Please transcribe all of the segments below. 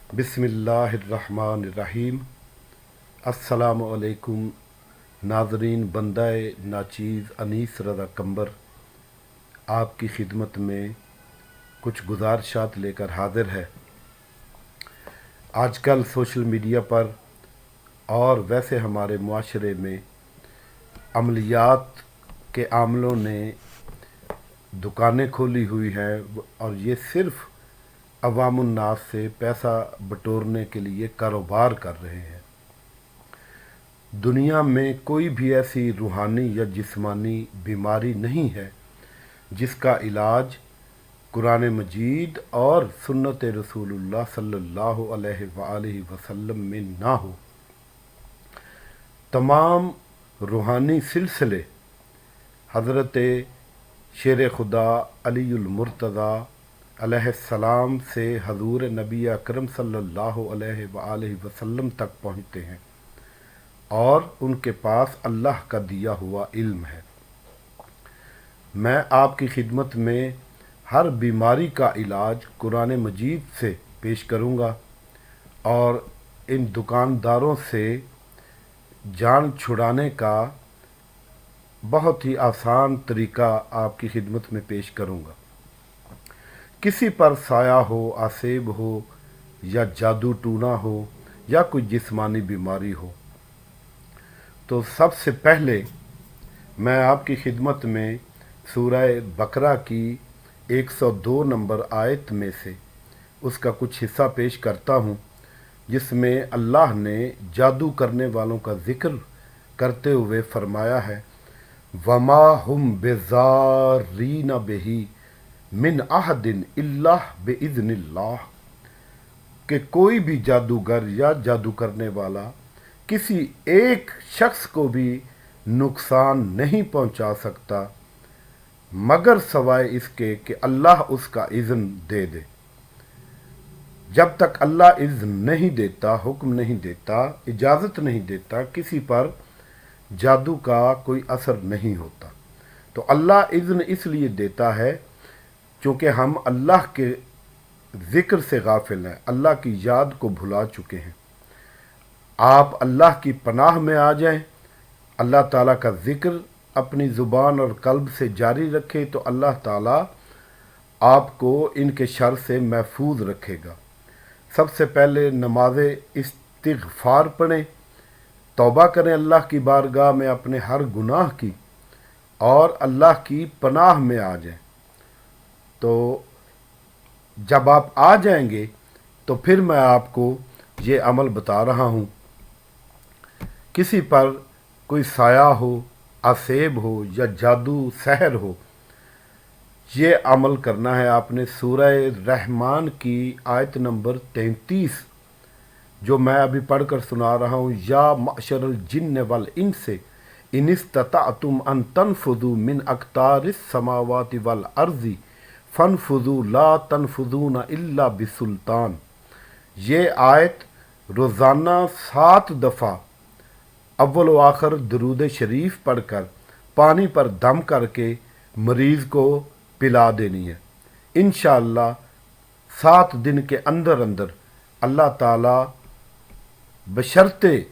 बिस्मिल्लाहिर्रहमानिर्रहीम। अस्सलामु अलैकुम नाज़रीन। बंदाए नाचीज़ अनीस रज़ा कंबर आपकी खिदमत में कुछ गुजारिशात लेकर हाजिर है। आजकल सोशल मीडिया पर और वैसे हमारे मुआशरे में अमलियात के आमलों ने दुकानें खोली हुई हैं और ये सिर्फ़ अवामुन्नास से पैसा बटोरने के लिए कारोबार कर रहे हैं। दुनिया में कोई भी ऐसी रूहानी या जिस्मानी बीमारी नहीं है जिसका इलाज कुरान मजीद और सुन्नत रसूलुल्लाह सल्लल्लाहु अलैहि वसल्लम में ना हो। तमाम रूहानी सिलसिले हज़रत शेर खुदा अलीउल मुर्तज़ा अलैहिस्सलाम से हजूर नबी अकरम सल्लल्लाहु अलैहि वसल्लम तक पहुँचते हैं और उनके पास अल्लाह का दिया हुआ इल्म है। मैं आपकी खिदमत में हर बीमारी का इलाज कुरान मजीद से पेश करूँगा और इन दुकानदारों से जान छुड़ाने का बहुत ही आसान तरीका आपकी खिदमत में पेश करूँगा। किसी पर साया हो, आसेब हो या जादू टूना हो या कोई जिस्मानी बीमारी हो तो सबसे पहले मैं आपकी खिदमत में सूरह बकरा की 102 नंबर आयत में से उसका कुछ हिस्सा पेश करता हूँ, जिसमें अल्लाह ने जादू करने वालों का ज़िक्र करते हुए फरमाया है, वमा हुम बेज़ारीना बिही मिन अहदिन इल्लाह बिइज़्निल्लाह, कि कोई भी जादूगर या जादू करने वाला किसी एक शख्स को भी नुकसान नहीं पहुंचा सकता मगर सवाए इसके कि अल्लाह उसका इज़्न दे दे। जब तक अल्लाह इज़्न नहीं देता, हुक्म नहीं देता, इजाज़त नहीं देता, किसी पर जादू का कोई असर नहीं होता। तो अल्लाह इज़्न इसलिए देता है क्योंकि हम अल्लाह के ज़िक्र से गाफिल हैं, अल्लाह की याद को भुला चुके हैं। आप अल्लाह की पनाह में आ जाएं, अल्लाह ताला का ज़िक्र अपनी ज़ुबान और कल्ब से जारी रखें तो अल्लाह ताला आपको इनके शर से महफूज रखेगा। सबसे पहले नमाज इस्तिग़फ़ार पढ़ें, तौबा करें अल्लाह की बारगाह में अपने हर गुनाह की और अल्लाह की पनाह में आ जाएं। तो जब आप आ जाएंगे तो फिर मैं आपको ये अमल बता रहा हूँ। किसी पर कोई साया हो, आसेब हो या जादू सहर हो, ये अमल करना है आपने। सूरह रहमान की आयत नंबर 33 जो मैं अभी पढ़कर सुना रहा हूँ, या मअशरल जिन्न वल इंस इन इस्तताअतुम अन तनफुज़ू मिन अक़तारिस समावाति वल अर्ज़ि फ़नफुज़ू ला तनफुज़ूना इल्ला बिसुल्तान। ये आयत रोज़ाना 7 दफ़ा अव्वल व आखिर दुरूद शरीफ पढ़कर पानी पर दम करके मरीज़ को पिला देनी है। इंशाअल्लाह 7 दिन के अंदर अंदर अल्लाह ताला बशर्ते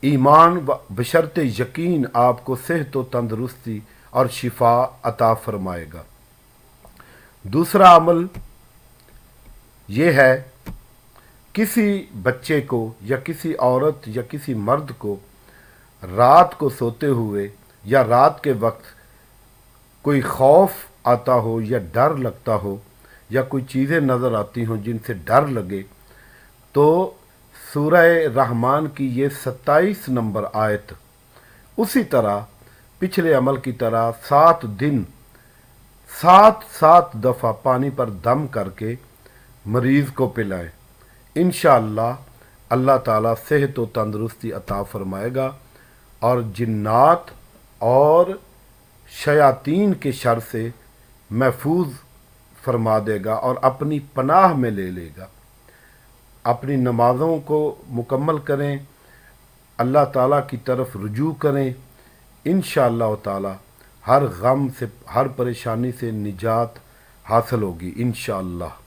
ईमान व बशर्ते यकीन आपको सेहत व तंदरुस्ती और शिफा अता फरमाएगा। दूसरा अमल ये है, किसी बच्चे को या किसी औरत या किसी मर्द को रात को सोते हुए या रात के वक्त कोई खौफ आता हो या डर लगता हो या कोई चीज़ें नज़र आती हों जिनसे डर लगे, तो सूरह रहमान की ये 27 नंबर आयत उसी तरह पिछले अमल की तरह 7 दिन 7 दफ़ा पानी पर दम करके मरीज़ को पिलाएं। इंशाअल्लाह अल्लाह ताला सेहत व तंदरुस्ती अता फरमाएगा और जिन्नात और शयातीन के शर से महफूज फरमा देगा और अपनी पनाह में ले लेगा। अपनी नमाज़ों को मुकम्मल करें, अल्लाह ताला की तरफ रुजू करें, इंशाअल्लाह ताला हर गम से, हर परेशानी से निजात हासिल होगी इंशाअल्लाह।